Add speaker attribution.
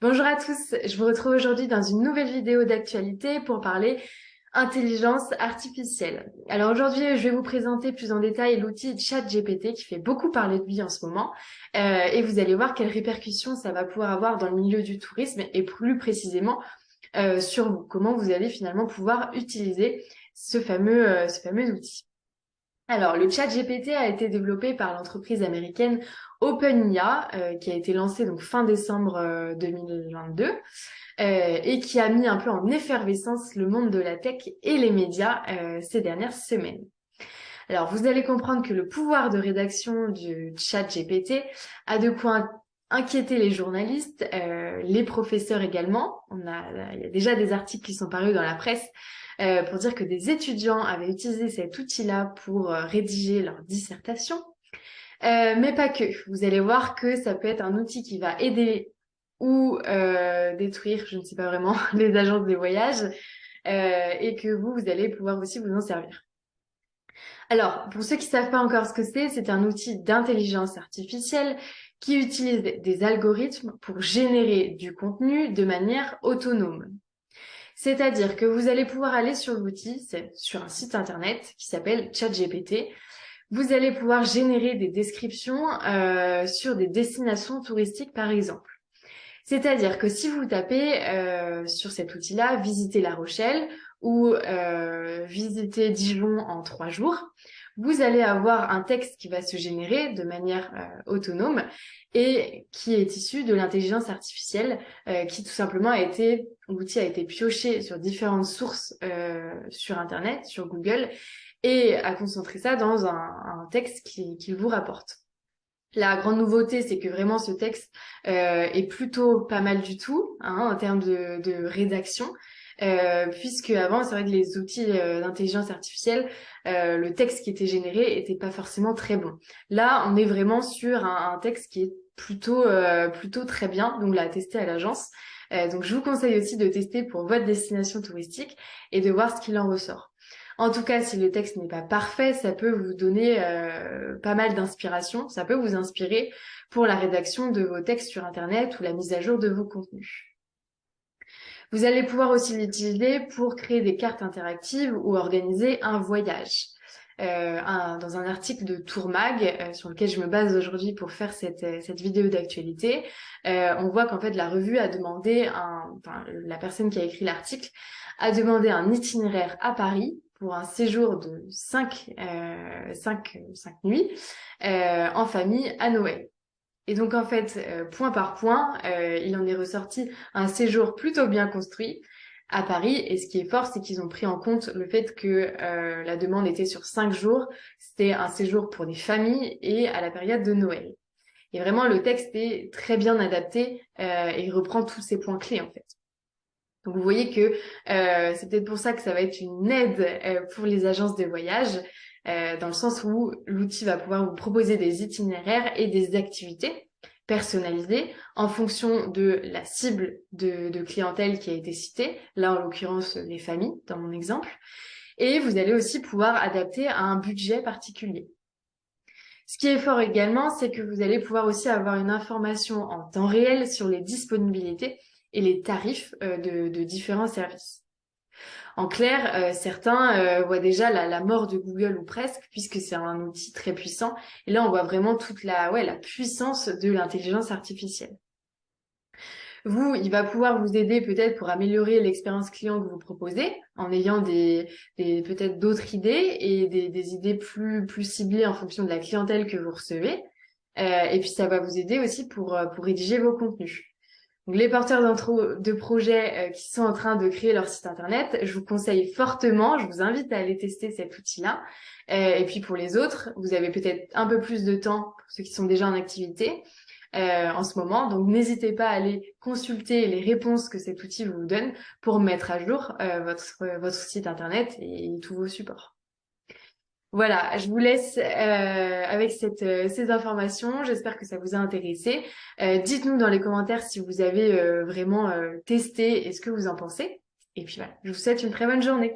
Speaker 1: Bonjour à tous, je vous retrouve aujourd'hui dans une nouvelle vidéo d'actualité pour parler intelligence artificielle. Alors aujourd'hui, je vais vous présenter plus en détail l'outil ChatGPT qui fait beaucoup parler de lui en ce moment et vous allez voir quelles répercussions ça va pouvoir avoir dans le milieu du tourisme et plus précisément sur vous, comment vous allez finalement pouvoir utiliser ce fameux outil. Alors, le chat GPT a été développé par l'entreprise américaine OpenIA, qui a été lancée donc fin décembre 2022, et qui a mis un peu en effervescence le monde de la tech et les médias ces dernières semaines. Alors, vous allez comprendre que le pouvoir de rédaction du chat GPT a de quoi inquiéter les journalistes, les professeurs également. Il y a déjà des articles qui sont parus dans la presse pour dire que des étudiants avaient utilisé cet outil-là pour rédiger leur dissertation. Mais pas que. Vous allez voir que ça peut être un outil qui va aider ou détruire, je ne sais pas vraiment, les agences de voyage et que vous allez pouvoir aussi vous en servir. Alors, pour ceux qui ne savent pas encore ce que c'est un outil d'intelligence artificielle qui utilise des algorithmes pour générer du contenu de manière autonome. C'est-à-dire que vous allez pouvoir aller sur l'outil, c'est sur un site internet qui s'appelle ChatGPT. Vous allez pouvoir générer des descriptions sur des destinations touristiques, par exemple. C'est-à-dire que si vous tapez sur cet outil-là, visiter La Rochelle ou visiter Dijon en 3 jours, vous allez avoir un texte qui va se générer de manière autonome et qui est issu de l'intelligence artificielle qui tout simplement l'outil a été pioché sur différentes sources sur Internet, sur Google, et a concentré ça dans un texte qu'il vous rapporte. La grande nouveauté, c'est que vraiment ce texte est plutôt pas mal du tout en termes de rédaction, puisque avant, c'est vrai que les outils d'intelligence artificielle, le texte qui était généré était pas forcément très bon. Là, on est vraiment sur un texte qui est plutôt très bien, donc l'a testé à l'agence. Donc je vous conseille aussi de tester pour votre destination touristique et de voir ce qu'il en ressort. En tout cas, si le texte n'est pas parfait, ça peut vous donner pas mal d'inspiration, ça peut vous inspirer pour la rédaction de vos textes sur Internet ou la mise à jour de vos contenus. Vous allez pouvoir aussi l'utiliser pour créer des cartes interactives ou organiser un voyage. Dans un article de Tourmag sur lequel je me base aujourd'hui pour faire cette vidéo d'actualité, on voit qu'en fait la revue a demandé, la personne qui a écrit l'article a demandé un itinéraire à Paris pour un séjour de 5 nuits en famille à Noël. Et donc en fait, point par point, il en est ressorti un séjour plutôt bien construit à Paris. Et ce qui est fort, c'est qu'ils ont pris en compte le fait que la demande était sur 5 jours. C'était un séjour pour des familles et à la période de Noël. Et vraiment, le texte est très bien adapté et il reprend tous ces points clés en fait. Donc vous voyez que c'est peut-être pour ça que ça va être une aide pour les agences de voyage, dans le sens où l'outil va pouvoir vous proposer des itinéraires et des activités personnalisées en fonction de la cible de clientèle qui a été citée, là en l'occurrence les familles dans mon exemple, et vous allez aussi pouvoir adapter à un budget particulier. Ce qui est fort également, c'est que vous allez pouvoir aussi avoir une information en temps réel sur les disponibilités et les tarifs de différents services. En clair, certains voient déjà la mort de Google ou presque, puisque c'est un outil très puissant. Et là, on voit vraiment toute la puissance de l'intelligence artificielle. Vous, il va pouvoir vous aider peut-être pour améliorer l'expérience client que vous proposez, en ayant peut-être d'autres idées et des idées plus ciblées en fonction de la clientèle que vous recevez. Et puis, ça va vous aider aussi pour rédiger vos contenus. Donc, les porteurs de projets qui sont en train de créer leur site internet, je vous conseille fortement, je vous invite à aller tester cet outil-là. Et puis pour les autres, vous avez peut-être un peu plus de temps pour ceux qui sont déjà en activité en ce moment. Donc n'hésitez pas à aller consulter les réponses que cet outil vous donne pour mettre à jour votre site internet et tous vos supports. Voilà, je vous laisse avec ces informations. J'espère que ça vous a intéressé. Dites-nous dans les commentaires si vous avez vraiment testé et ce que vous en pensez. Et puis voilà, je vous souhaite une très bonne journée.